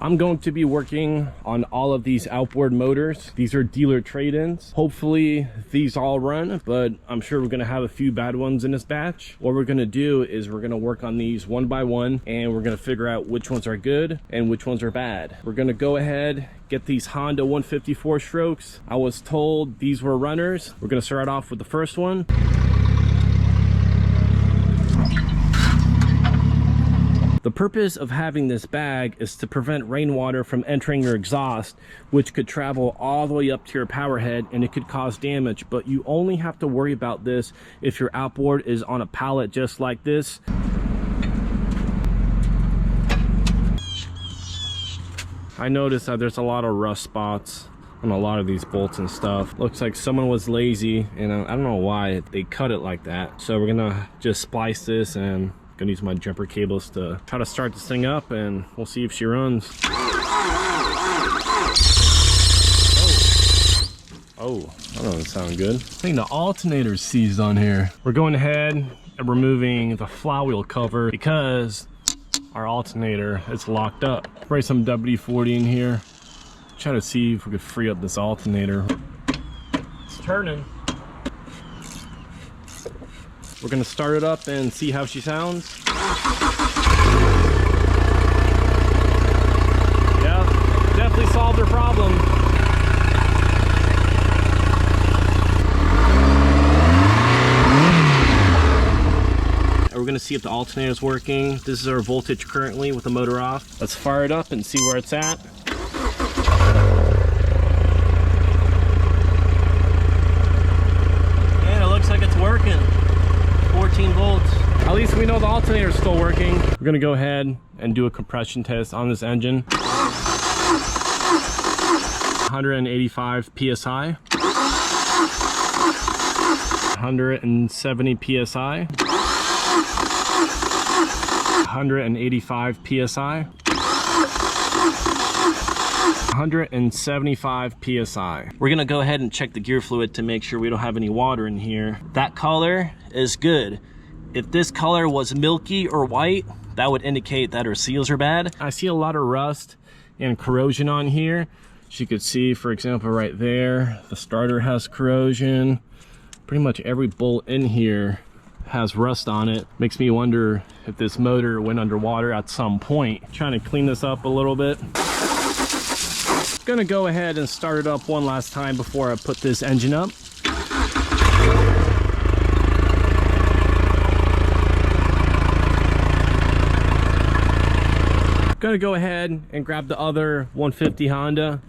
I'm going to be working on all of these outboard motors. These are dealer trade-ins. Hopefully these all run, but I'm sure we're gonna have a few bad ones in this batch. What we're gonna do is we're gonna work on these one by one, and we're gonna figure out which ones are good and which ones are bad. We're gonna go ahead, get these Honda 154 strokes. I was told these were runners. We're gonna start off with the first one. The purpose of having this bag is to prevent rainwater from entering your exhaust, which could travel all the way up to your power head and it could cause damage. But you only have to worry about this if your outboard is on a pallet just like this. I noticed that there's a lot of rust spots on a lot of these bolts and stuff. Looks like someone was lazy, and I don't know why they cut it like that. So we're gonna just splice this, and gonna use my jumper cables to try to start this thing up, and we'll see if she runs. Oh, that doesn't sound good. I think the alternator's seized on here. We're going ahead and removing the flywheel cover because our alternator is locked up. Spray some WD-40 in here. Try to see if we could free up this alternator. It's turning. We're gonna start it up and see how she sounds. Yeah, definitely solved her problem. We're gonna see if the alternator is working. This is our voltage currently with the motor off. Let's fire it up and see where it's at. Yeah, it looks like it's working. 14 volts. At least we know the alternator is still working. We're gonna go ahead and do a compression test on this engine. 185 psi, 170 psi, 185 psi, 175 psi. We're gonna go ahead and check the gear fluid to make sure we don't have any water in here. That color is good. If this color was milky or white, that would indicate that our seals are bad. I see a lot of rust and corrosion on here. As you could see, for example, right there, the starter has corrosion. Pretty much every bolt in here has rust on it. Makes me wonder if this motor went underwater at some point. Trying to clean this up a little bit. Gonna go ahead and start it up one last time before I put this engine up. Gonna go ahead and grab the other 150 Honda.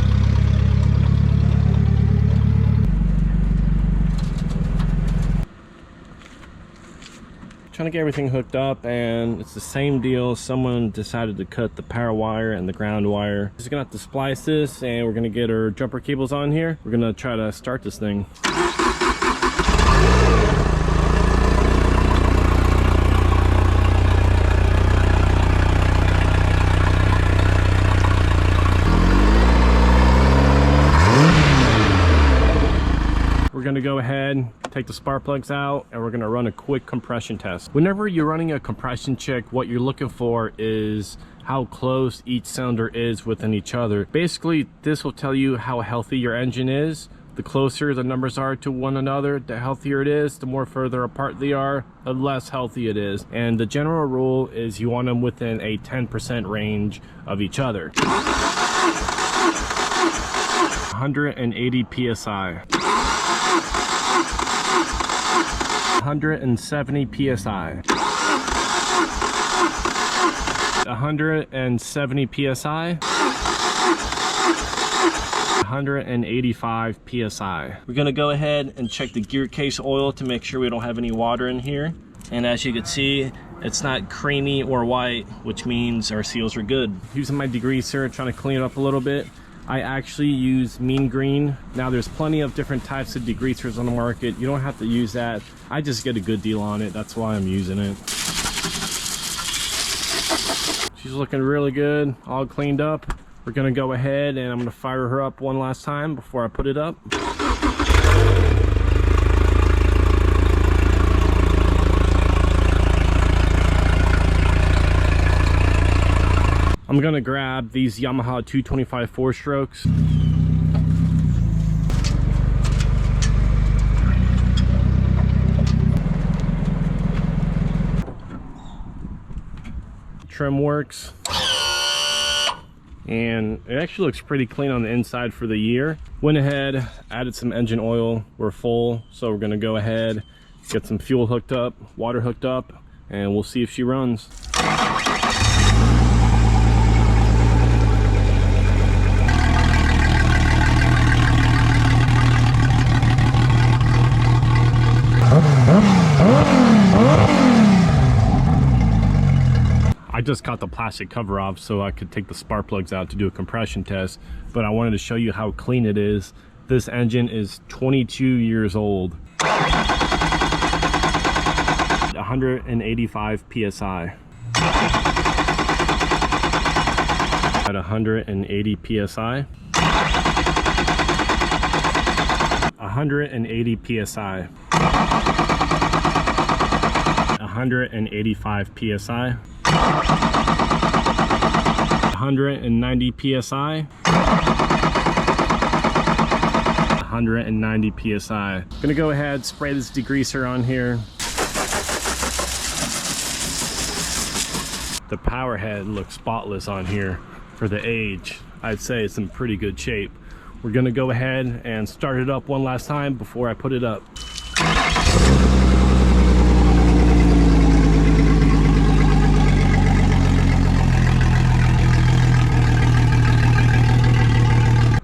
Trying to get everything hooked up, and it's the same deal. Someone decided to cut the power wire and the ground wire. Just gonna have to splice this, and we're gonna get our jumper cables on here. We're gonna try to start this thing. We're gonna go ahead, take the spark plugs out, and we're gonna run a quick compression test. Whenever you're running a compression check, what you're looking for is how close each cylinder is within each other. Basically, this will tell you how healthy your engine is. The closer the numbers are to one another, the healthier it is. The more further apart they are, the less healthy it is. And the general rule is you want them within a 10% range of each other. 180 psi. 170 psi, 170 psi, 185 psi. We're gonna go ahead and check the gear case oil to make sure we don't have any water in here. And as you can see, it's not creamy or white, which means our seals are good. Using my degreaser, trying to clean it up a little bit. I actually use mean green. Now there's plenty of different types of degreasers on the market. You don't have to use that. I just get a good deal on it. That's why I'm using it. She's looking really good, all cleaned up. We're gonna go ahead and I'm gonna fire her up one last time before I put it up. I'm gonna grab these Yamaha 225 4-strokes. Trim works, and it actually looks pretty clean on the inside for the year. Went ahead, added some engine oil. We're full, so we're gonna go ahead, get some fuel hooked up, water hooked up, and we'll see if she runs. I just got the plastic cover off so I could take the spark plugs out to do a compression test, but I wanted to show you how clean it is. This engine is 22 years old. 185 psi. At 180 psi. 180 psi. 185 psi. 190 psi. 190 psi. Gonna go ahead, spray this degreaser on here. The power head looks spotless on here for the age. I'd say it's in pretty good shape. We're gonna go ahead and start it up one last time before I put it up.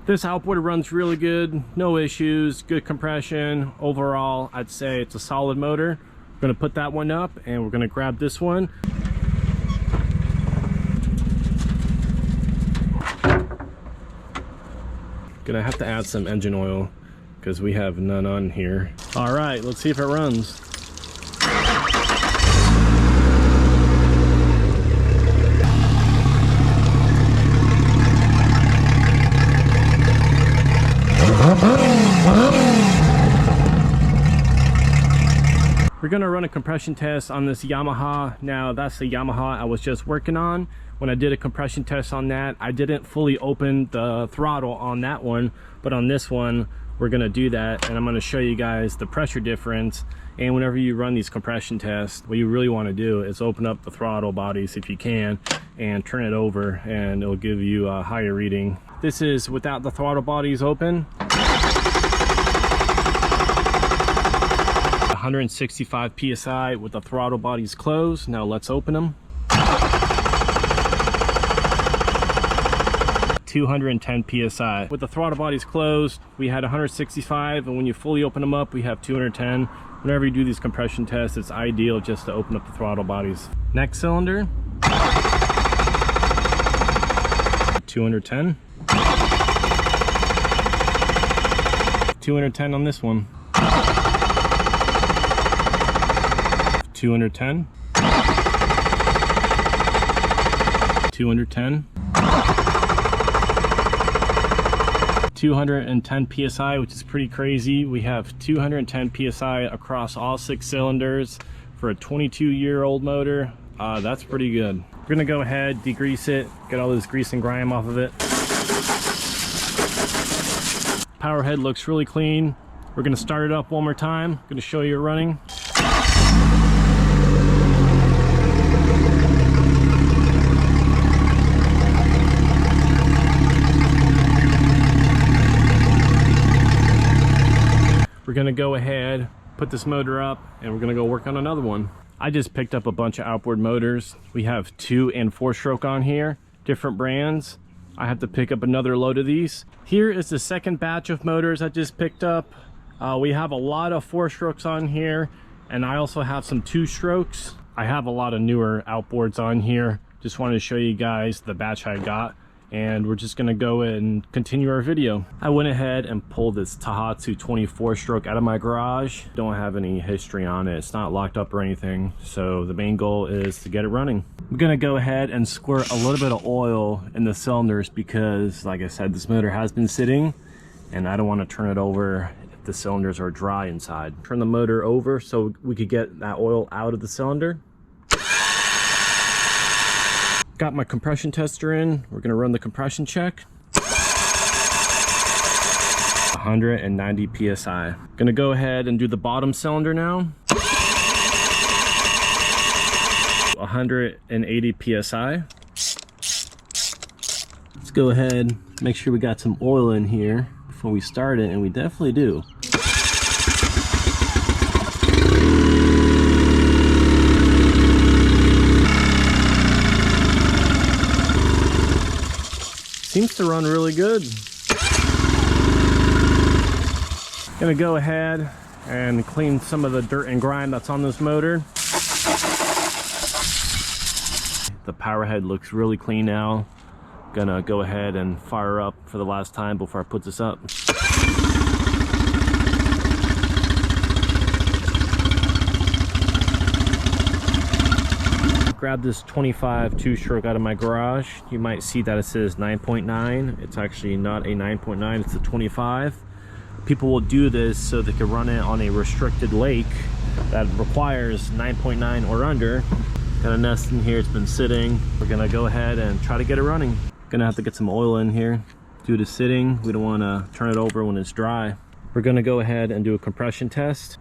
This outboard runs really good, no issues, good compression. Overall, I'd say it's a solid motor. We're gonna put that one up and we're gonna grab this one. Gonna have to add some engine oil because we have none on here. All right, let's see if it runs. We're gonna run a compression test on this Yamaha. Now that's the Yamaha I was just working on. When I did a compression test on that, I didn't fully open the throttle on that one, but on this one, we're gonna do that, and I'm gonna show you guys the pressure difference. And whenever you run these compression tests, what you really wanna do is open up the throttle bodies if you can, and turn it over, and it'll give you a higher reading. This is without the throttle bodies open. 165 psi with the throttle bodies closed. Now let's open them. 210 psi. With the throttle bodies closed, we had 165, and when you fully open them up, we have 210. Whenever you do these compression tests, it's ideal just to open up the throttle bodies. Next cylinder. 210. 210 on this one. 210. 210. 210 psi, which is pretty crazy. We have 210 psi across all 6 cylinders for a 22-year-old motor. That's pretty good. We're gonna go ahead, degrease it, get all this grease and grime off of it. Power head looks really clean. We're gonna start it up one more time. Gonna show you it running. We're gonna go ahead, put this motor up, and we're gonna go work on another one. I just picked up a bunch of Outboard motors. We have 2- and 4-stroke on here, different brands. I have to pick up another load of these. Here is the second batch of motors I just picked up. We have a lot of 4-strokes on here, and I also have some 2-strokes. I have a lot of newer Outboards on here. Just wanted to show you guys the batch I got, and we're just gonna go and continue our video. I went ahead and pulled this Tohatsu 24-stroke out of my garage. Don't have any history on it. It's not locked up or anything, so the main goal is to get it running. I'm gonna go ahead and squirt a little bit of oil in the cylinders because, like I said, this motor has been sitting, and I don't want to turn it over if the cylinders are dry inside. Turn the motor over so we could get that oil out of the cylinder. Got my compression tester in. We're gonna run the compression check. 190 psi. Gonna go ahead and do the bottom cylinder now. 180 psi. Let's go ahead, make sure we got some oil in here before we start it, and we definitely do. Seems to run really good. Gonna go ahead and clean some of the dirt and grime that's on this motor. The power head looks really clean now. Gonna go ahead and fire up for the last time before I put this up. Grab this 25 two-stroke out of my garage. You might see that it says 9.9. It's actually not a 9.9, it's a 25. People will do this so they can run it on a restricted lake that requires 9.9 or under. Got a nest in here, it's been sitting. We're gonna go ahead and try to get it running. Gonna have to get some oil in here due to sitting. We don't wanna turn it over when it's dry. We're gonna go ahead and do a compression test.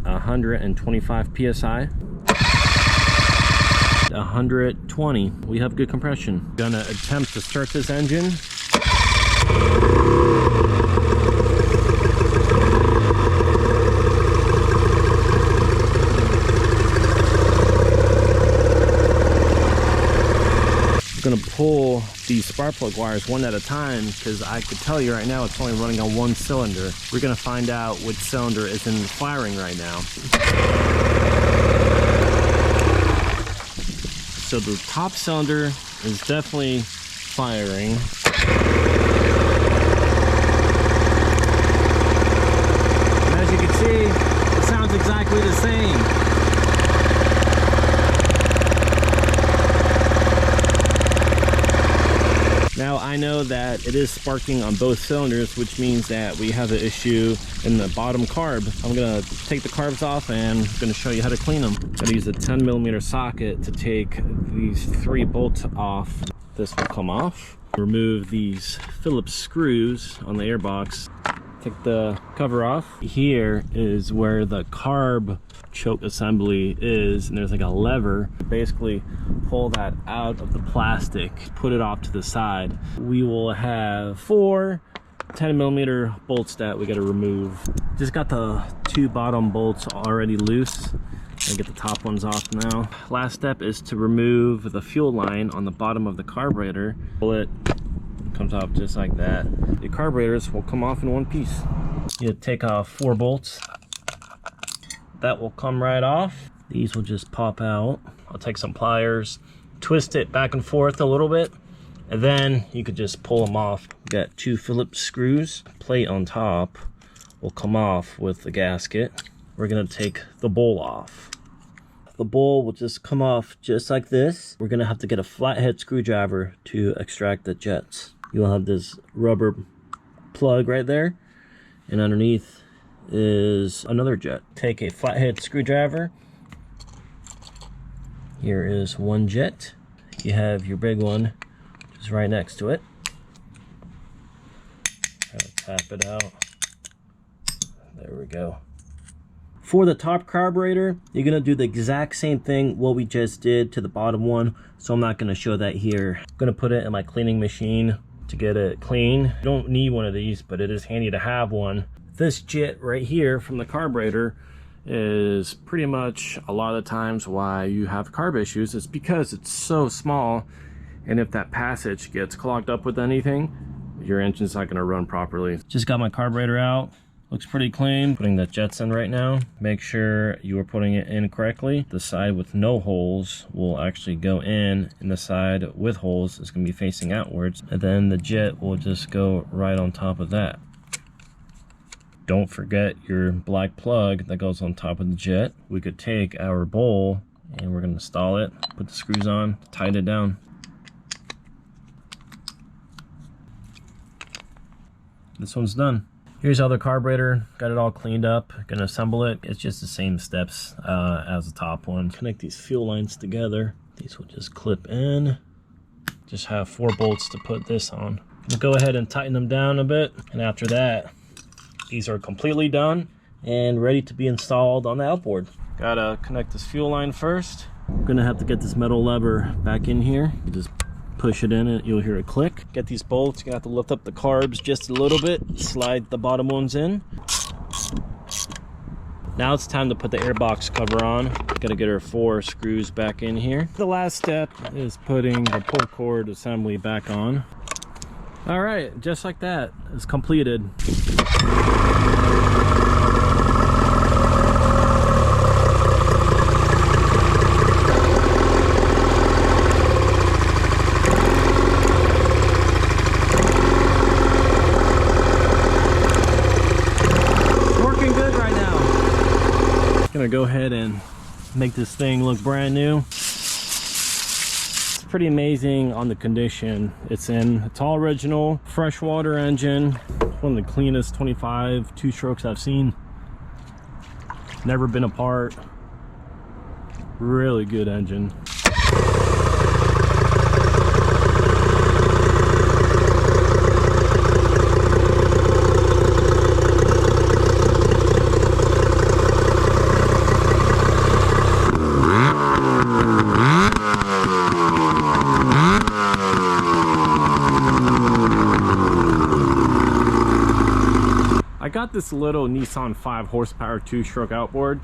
125 psi. 120. We have good compression. Gonna attempt to start this engine. I'm gonna pull these spark plug wires one at a time because I could tell you right now it's only running on one cylinder. We're gonna find out which cylinder isn't firing right now. So the top cylinder is definitely firing. And as you can see, it sounds exactly the same. Now I know that it is sparking on both cylinders, which means that we have an issue in the bottom carb. I'm gonna take the carbs off and I'm gonna show you how to clean them. I'm gonna use a 10mm socket to take these 3 bolts off. This will come off. Remove these Phillips screws on the airbox. Take the cover off. Here is where the carb choke assembly is, and there's like a lever. Basically pull that out of the plastic, put it off to the side. We will have 4 10mm bolts that we got to remove. Just got the 2 bottom bolts already loose. Gonna get the top ones off now. Last step is to remove the fuel line on the bottom of the carburetor. Pull it, comes off just like that. The carburetors will come off in one piece. You take off 4 bolts. That will come right off. These will just pop out. I'll take some pliers, twist it back and forth a little bit, and then you could just pull them off. Got 2 Phillips screws. Plate on top will come off with the gasket. We're gonna take the bowl off. The bowl will just come off just like this. We're gonna have to get a flathead screwdriver to extract the jets. You'll have this rubber plug right there, and underneath is another jet. Take a flathead screwdriver. Here is one jet. You have your big one just right next to it. Tap it out. There we go. For the top carburetor, you're gonna do the exact same thing what we just did to the bottom one, so I'm not gonna show that here. I'm gonna put it in my cleaning machine to get it clean. You don't need one of these, but it is handy to have one. This jet right here from the carburetor is pretty much a lot of the times why you have carb issues. It's because it's so small, and if that passage gets clogged up with anything, your engine's not gonna run properly. Just got my carburetor out. Looks pretty clean. Putting the jets in right now. Make sure you are putting it in correctly. The side with no holes will actually go in, and the side with holes is gonna be facing outwards. And then the jet will just go right on top of that. Don't forget your black plug that goes on top of the jet. We could take our bowl and we're gonna install it, put the screws on, tighten it down. This one's done. Here's the other carburetor, got it all cleaned up. Gonna assemble it. It's just the same steps as the top one. Connect these fuel lines together. These will just clip in. Just have 4 bolts to put this on. We'll go ahead and tighten them down a bit, and after that, these are completely done and ready to be installed on the outboard. Gotta connect this fuel line first. We're gonna have to get this metal lever back in here. You just push it in and you'll hear a click. Get these bolts, you're gonna have to lift up the carbs just a little bit, slide the bottom ones in. Now it's time to put the airbox cover on. Gotta get our 4 screws back in here. The last step is putting the pull cord assembly back on. All right, just like that, it's completed. Gonna go ahead and make this thing look brand new. It's pretty amazing on the condition it's in. It's all original, freshwater engine. One of the cleanest 25 two-strokes I've seen. Never been apart. Really good engine. I got this little Nissan 5 horsepower 2-stroke outboard.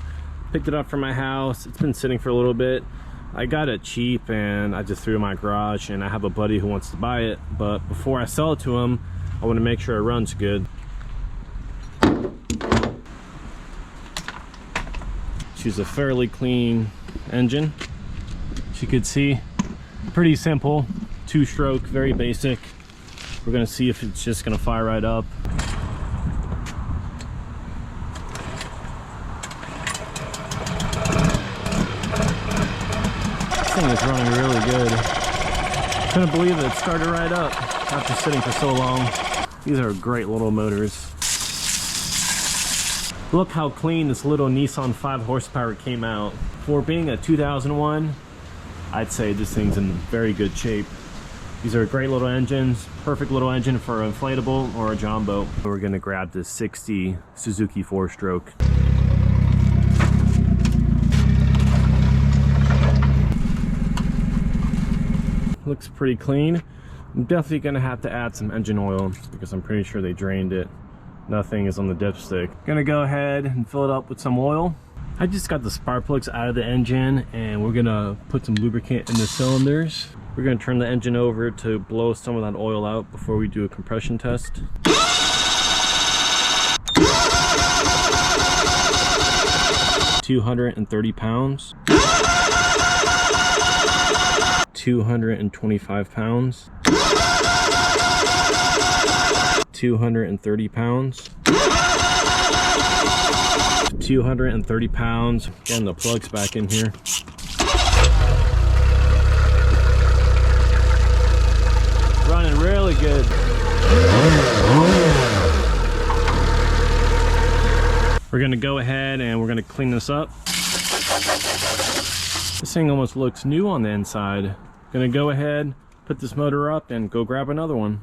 Picked it up from my house. It's been sitting for a little bit. I got it cheap and I just threw it in my garage, and I have a buddy who wants to buy it, but before I sell it to him, I want to make sure it runs good. She's a fairly clean engine. As you could see, pretty simple 2-stroke, very basic. We're gonna see if it's just gonna fire right up. Is running really good. Couldn't believe it started right up after sitting for so long. These are great little motors. Look how clean this little Nissan 5 horsepower came out. For being a 2001, I'd say this thing's in very good shape. These are great little engines, perfect little engine for an inflatable or a john boat. We're gonna grab this 60 Suzuki 4-stroke. Looks pretty clean. I'm definitely gonna have to add some engine oil because I'm pretty sure they drained it. Nothing is on the dipstick. Gonna go ahead and fill it up with some oil. I just got the spark plugs out of the engine and we're gonna put some lubricant in the cylinders. We're gonna turn the engine over to blow some of that oil out before we do a compression test. 230 pounds. 225 pounds. 230 pounds. 230 pounds. Getting the plugs back in here. Running really good. We're gonna go ahead and we're gonna clean this up. This thing almost looks new on the inside. Gonna go ahead, put this motor up and go grab another one.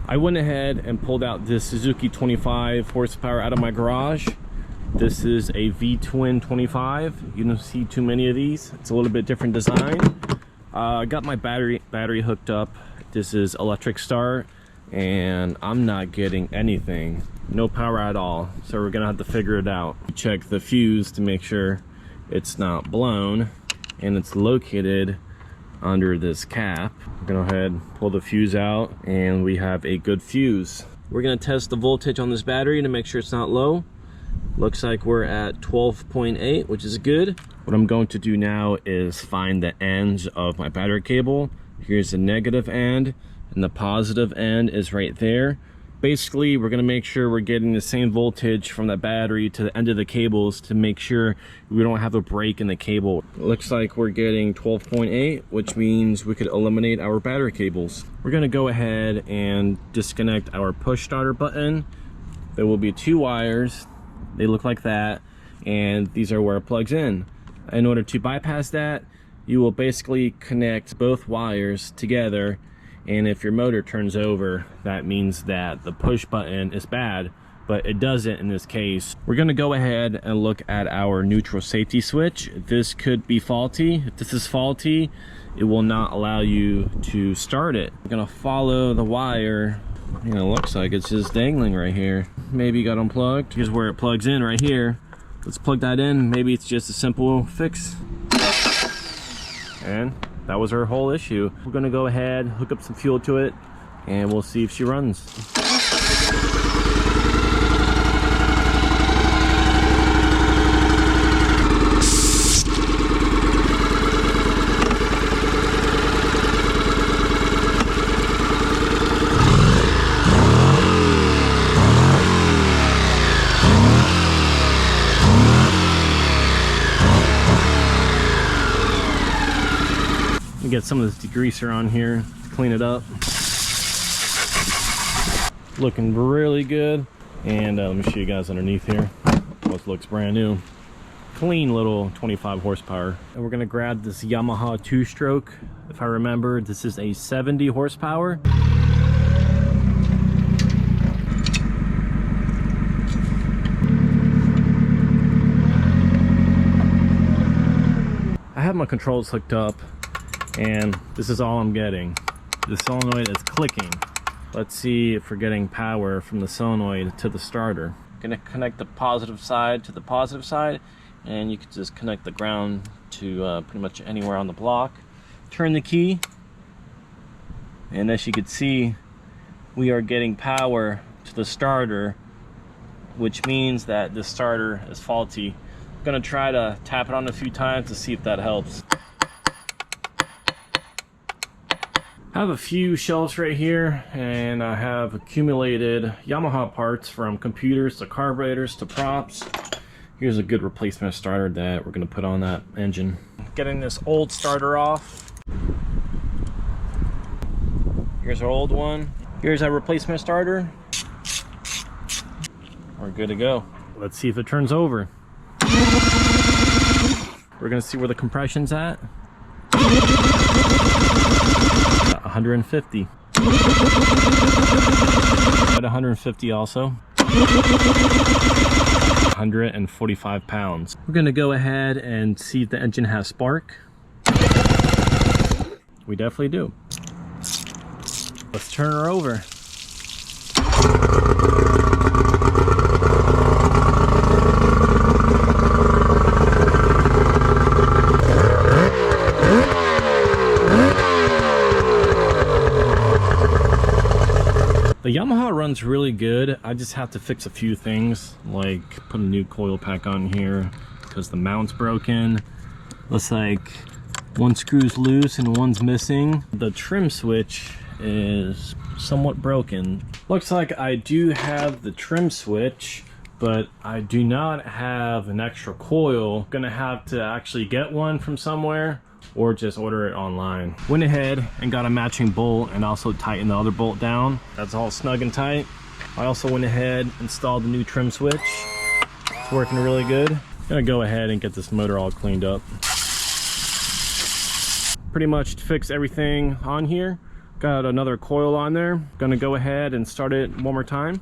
I went ahead and pulled out this Suzuki 25 horsepower out of my garage. This is a V-twin 25. You don't see too many of these. It's a little bit different design. I got my battery hooked up. This is electric start and I'm not getting anything. No power at all. So we're gonna have to figure it out. Check the fuse to make sure it's not blown, and it's located under this cap. We're gonna go ahead, pull the fuse out, and we have a good fuse. We're gonna test the voltage on this battery to make sure it's not low. Looks like we're at 12.8, which is good. What I'm going to do now is find the ends of my battery cable. Here's the negative end, and the positive end is right there. Basically, we're gonna make sure we're getting the same voltage from the battery to the end of the cables to make sure we don't have a break in the cable. It looks like we're getting 12.8, which means we could eliminate our battery cables. We're gonna go ahead and disconnect our push starter button. There will be 2 wires. They look like that, and these are where it plugs in. In order to bypass that, you will basically connect both wires together, and if your motor turns over, that means that the push button is bad, but it doesn't in this case. We're gonna go ahead and look at our neutral safety switch. This could be faulty. If this is faulty, it will not allow you to start it. We're gonna follow the wire. You know, looks like it's just dangling right here. Maybe got unplugged. Here's where it plugs in right here. Let's plug that in. Maybe it's just a simple fix. And that was her whole issue. We're gonna go ahead, hook up some fuel to it, and we'll see if she runs. Get some of this degreaser on here to clean it up. Looking really good. And let me show you guys underneath here. What looks brand new. Clean little 25 horsepower. And we're gonna grab this Yamaha 2-stroke. If I remember, this is a 70 horsepower. I have my controls hooked up, and this is all I'm getting. The solenoid is clicking. Let's see if we're getting power from the solenoid to the starter. Gonna connect the positive side to the positive side, and you can just connect the ground to pretty much anywhere on the block. Turn the key, and as you can see, we are getting power to the starter, which means that the starter is faulty. I'm gonna try to tap it on a few times to see if that helps. I have a few shelves right here, and I have accumulated Yamaha parts from computers to carburetors to props. Here's a good replacement starter that we're gonna put on that engine. Getting this old starter off. Here's our old one. Here's our replacement starter. We're good to go. Let's see if it turns over. We're gonna see where the compression's at. 150. At 150 also. 145 pounds. We're gonna go ahead and see if the engine has spark. We definitely do. Let's turn her over. The Yamaha runs really good. I just have to fix a few things, like put a new coil pack on here because the mount's broken. Looks like one screw's loose and one's missing. The trim switch is somewhat broken. Looks like I do have the trim switch, but I do not have an extra coil. Gonna have to actually get one from somewhere or just order it online. Went ahead and got a matching bolt and also tightened the other bolt down. That's all snug and tight. I also went ahead, installed the new trim switch. It's working really good. Gonna go ahead and get this motor all cleaned up. Pretty much fixed everything on here. Got another coil on there. Gonna go ahead and start it one more time.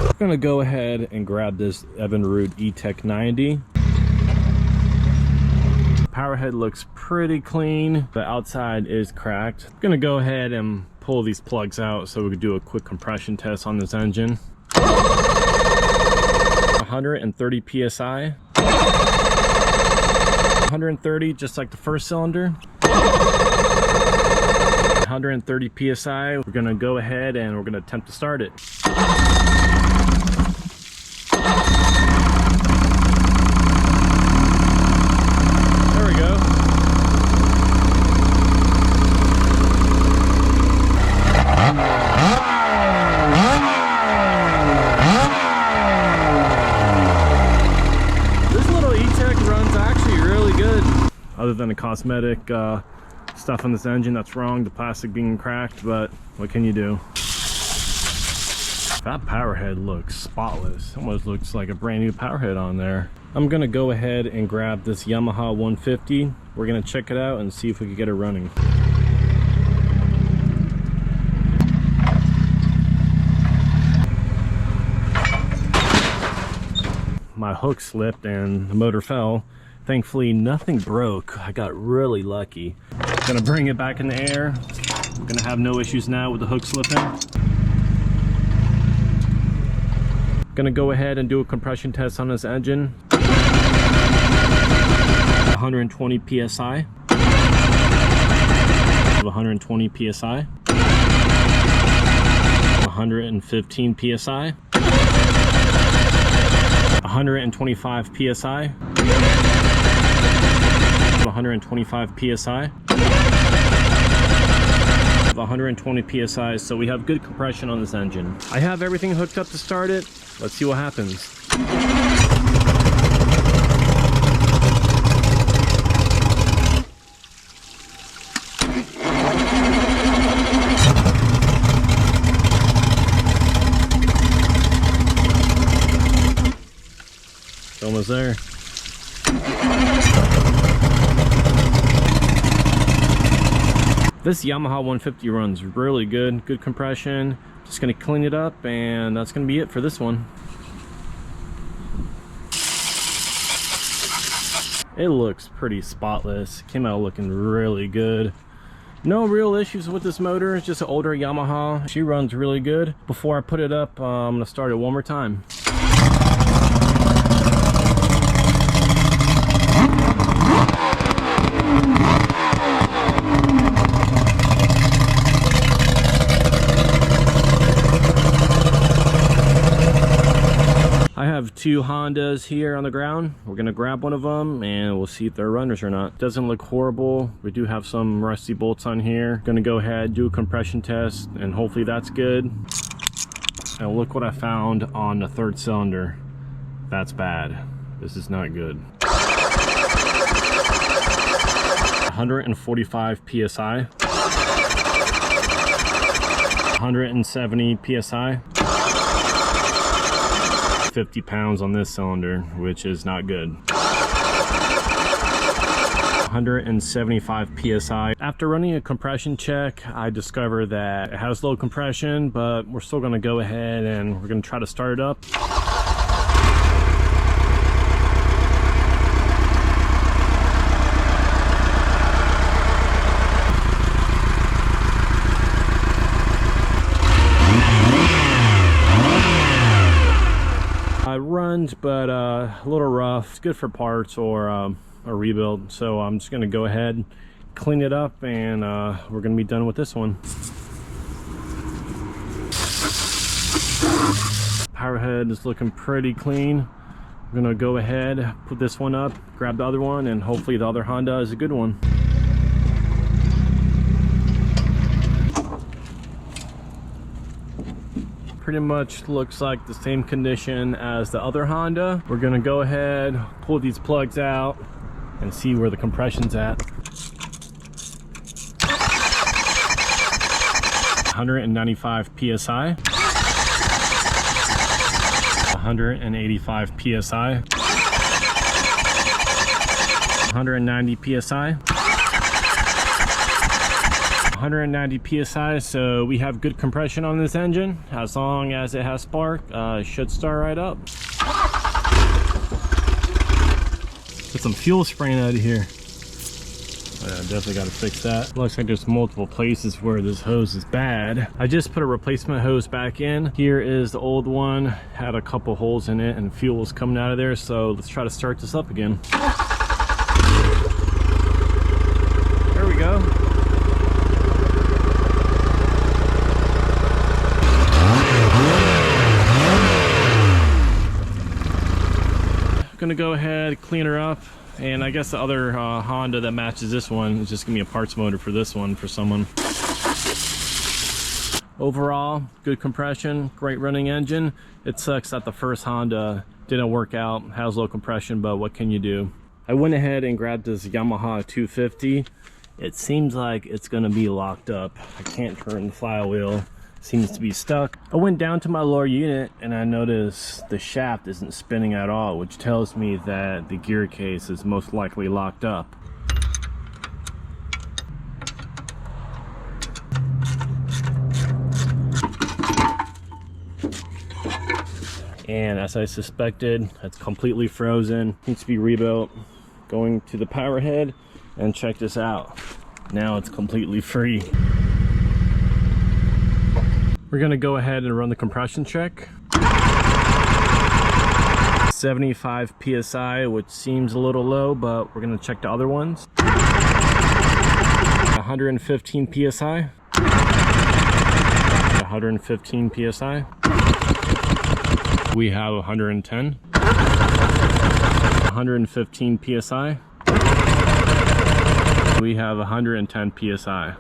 I'm gonna go ahead and grab this Evinrude E-Tec 90. Power head looks pretty clean. The outside is cracked. I'm gonna go ahead and pull these plugs out so we could do a quick compression test on this engine. 130 psi. 130 just like the first cylinder. 130 psi. We're gonna go ahead and we're gonna attempt to start it. than the cosmetic stuff on this engine that's wrong, the plastic being cracked, but what can you do? That power head looks spotless. Almost looks like a brand new power head on there. I'm gonna go ahead and grab this Yamaha 150. We're gonna check it out and see if we can get it running. My hook slipped and the motor fell. Thankfully, nothing broke. I got really lucky. Gonna bring it back in the air. We're gonna have no issues now with the hook slipping. Gonna go ahead and do a compression test on this engine. 120 psi. 120 psi. 115 psi. 125 psi. 125 psi. 120 psi. So we have good compression on this engine. I have everything hooked up to start it. Let's see what happens. It's almost there. This Yamaha 150 runs really good, good compression. Just gonna clean it up, and that's gonna be it for this one. It looks pretty spotless. Came out looking really good. No real issues with this motor. It's just an older Yamaha. She runs really good. Before I put it up, I'm gonna start it one more time. I have two Hondas here on the ground. We're gonna grab one of them and we'll see if they're runners or not. Doesn't look horrible. We do have some rusty bolts on here. Gonna go ahead, do a compression test, and hopefully that's good. And look what I found on the third cylinder. That's bad. This is not good. 145 psi. 170 psi. 50 pounds on this cylinder, which is not good. 175 psi. After running a compression check, I discovered that it has low compression, but we're still gonna go ahead and we're gonna try to start it up. It runs, but a little rough. It's good for parts or a rebuild. So I'm just gonna go ahead, clean it up, and we're gonna be done with this one. Power head is looking pretty clean. I'm gonna go ahead, put this one up, grab the other one, and hopefully the other Honda is a good one. Pretty much looks like the same condition as the other Honda. We're gonna go ahead, pull these plugs out, and see where the compression's at. 195 psi. 185 psi. 190 psi. 190 psi, so we have good compression on this engine. As long as it has spark, it should start right up. Get some fuel spraying out of here. Definitely got to fix that. Looks like there's multiple places where this hose is bad. I just put a replacement hose back in. Here is the old one, had a couple holes in it and fuel was coming out of there, so let's try to start this up again. There we go. Gonna go ahead, clean her up, and I guess the other Honda that matches this one is just gonna be a parts motor for this one for someone. Overall, good compression, great running engine. It sucks that the first Honda didn't work out, has low compression, but what can you do? I went ahead and grabbed this Yamaha 250. It seems like it's gonna be locked up. I can't turn the flywheel. Seems to be stuck. I went down to my lower unit and I noticed the shaft isn't spinning at all, which tells me that the gear case is most likely locked up. And as I suspected, it's completely frozen. Needs to be rebuilt. Going to the power head and check this out. Now it's completely free. We're gonna go ahead and run the compression check. 75 PSI, which seems a little low, but we're gonna check the other ones. 115 PSI. 115 PSI. We have 110. 115 PSI. We have 110 PSI.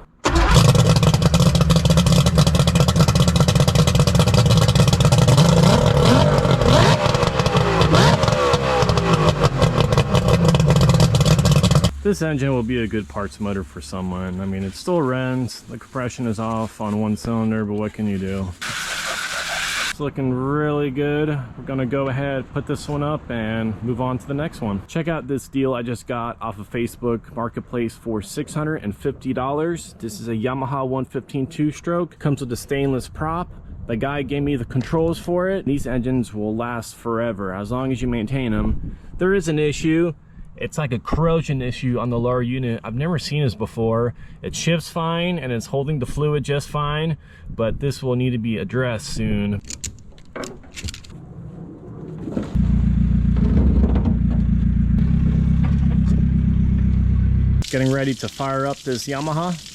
This engine will be a good parts motor for someone. I mean, it still runs. The compression is off on one cylinder, but what can you do? It's looking really good. We're gonna go ahead, put this one up and move on to the next one. Check out this deal I just got off of Facebook Marketplace for $650. This is a Yamaha 115 two-stroke. Comes with a stainless prop. The guy gave me the controls for it. These engines will last forever as long as you maintain them. There is an issue. It's like a corrosion issue on the lower unit. I've never seen this before. It shifts fine and it's holding the fluid just fine, but this will need to be addressed soon. Getting ready to fire up this Yamaha.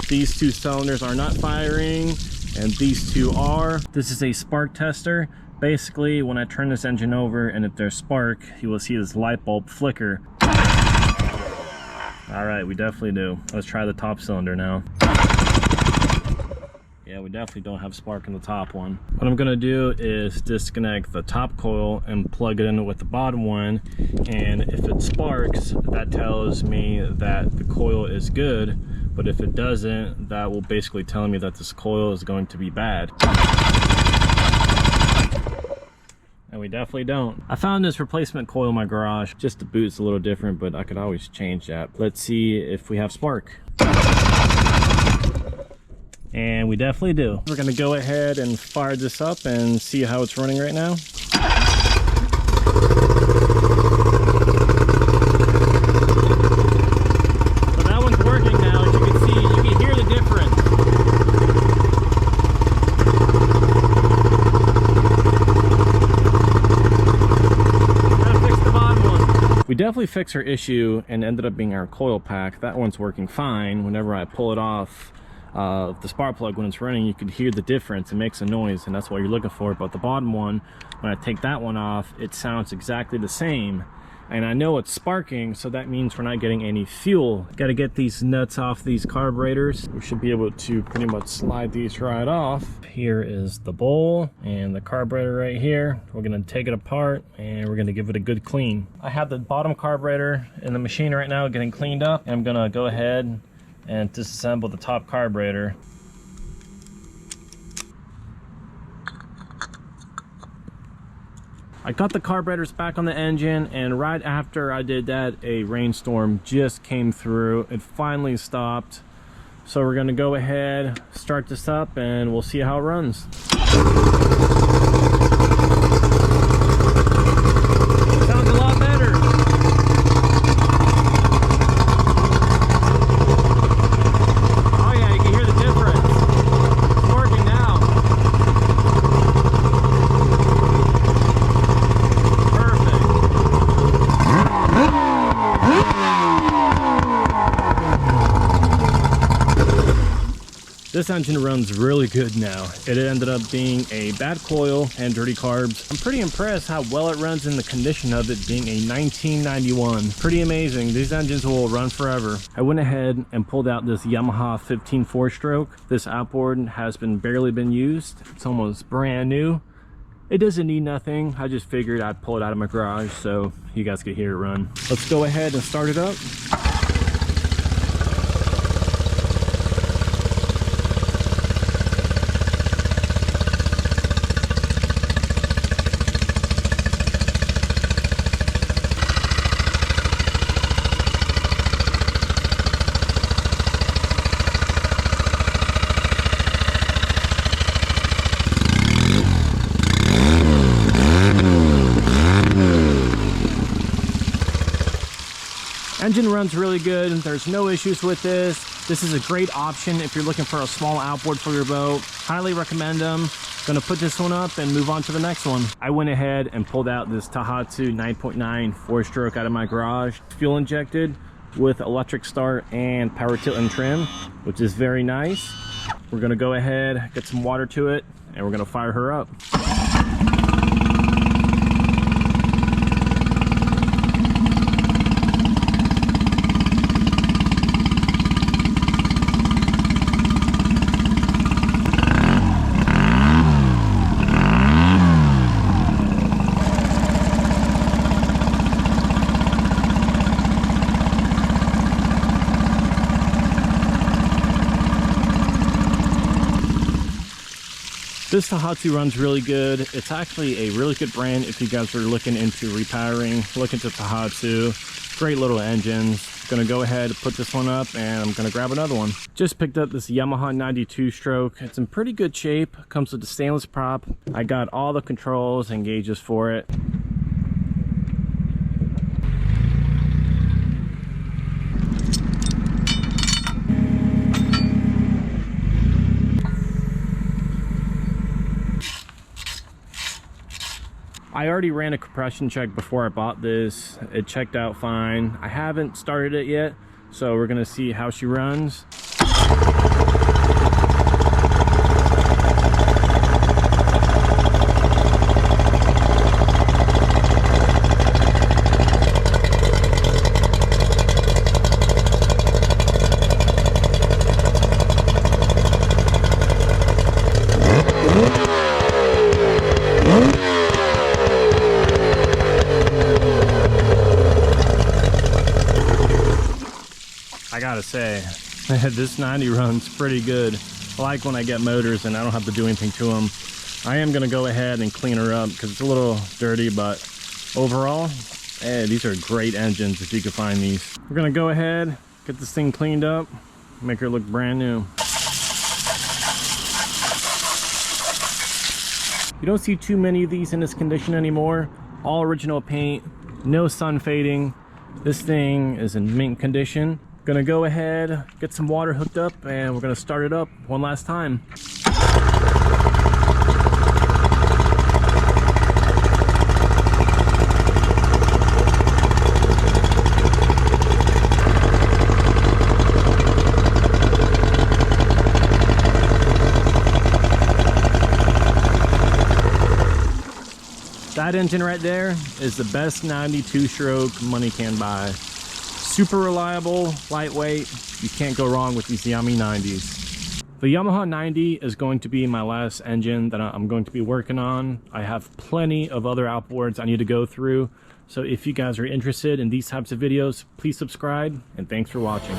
These two cylinders are not firing and these two are. This is a spark tester. Basically, when I turn this engine over and if there's spark, you will see this light bulb flicker. All right, we definitely do. Let's try the top cylinder now. Yeah, we definitely don't have spark in the top one. What I'm gonna do is disconnect the top coil and plug it in with the bottom one. And if it sparks, that tells me that the coil is good. But if it doesn't, that will basically tell me that this coil is going to be bad. And we definitely don't. I found this replacement coil in my garage. Just the boot's a little different, but I could always change that. Let's see if we have spark. And we definitely do. We're gonna go ahead and fire this up and see how it's running right now. So that one's working now. As you can see, you can hear the difference. Gotta fix the bottom one. We definitely fixed our issue and ended up being our coil pack. That one's working fine. Whenever I pull it off, the spark plug, when it's running, you can hear the difference. It makes a noise and that's what you're looking for. But the bottom one, when I take that one off, it sounds exactly the same. And I know it's sparking, so that means we're not getting any fuel. Got to get these nuts off these carburetors. We should be able to pretty much slide these right off. Here is the bowl and the carburetor right here. We're going to take it apart and we're going to give it a good clean. I have the bottom carburetor in the machine right now getting cleaned up. And I'm going to go ahead and disassemble the top carburetor. I got the carburetors back on the engine, and right after I did that, a rainstorm just came through. It finally stopped. So we're gonna go ahead, start this up, and we'll see how it runs. Sounds a lot better. This engine runs really good now. It ended up being a bad coil and dirty carbs. I'm pretty impressed how well it runs in the condition of it being a 1991. Pretty amazing. These engines will run forever. I went ahead and pulled out this Yamaha 15 4-stroke. This outboard has barely been used. It's almost brand new. It doesn't need nothing. I just figured I'd pull it out of my garage so you guys could hear it run. Let's go ahead and start it up. Engine runs really good. There's no issues with this. This is a great option if you're looking for a small outboard for your boat. Highly recommend them. Gonna put this one up and move on to the next one. I went ahead and pulled out this Tohatsu 9.9 4-stroke out of my garage. Fuel injected with electric start and power tilt and trim, which is very nice. We're gonna go ahead, get some water to it, and we're gonna fire her up. This Tohatsu runs really good. It's actually a really good brand if you guys are looking into repowering. Look into Tohatsu. Great little engines. Gonna go ahead and put this one up and I'm gonna grab another one. Just picked up this Yamaha 92-stroke. It's in pretty good shape. Comes with the stainless prop. I got all the controls and gauges for it. I already ran a compression check before I bought this. It checked out fine. I haven't started it yet, so we're gonna see how she runs. I gotta say, this 90 runs pretty good. I like when I get motors and I don't have to do anything to them. I am gonna go ahead and clean her up because it's a little dirty, but overall, hey, these are great engines if you can find these. We're gonna go ahead, get this thing cleaned up, make her look brand new. You don't see too many of these in this condition anymore. All original paint, no sun fading. This thing is in mint condition. Gonna go ahead, get some water hooked up, and we're gonna start it up one last time. That engine right there is the best 92-stroke money can buy. Super reliable, lightweight. You can't go wrong with these Yamaha 90s. The Yamaha 90 is going to be my last engine that I'm going to be working on. I have plenty of other outboards I need to go through. So if you guys are interested in these types of videos, please subscribe, and thanks for watching.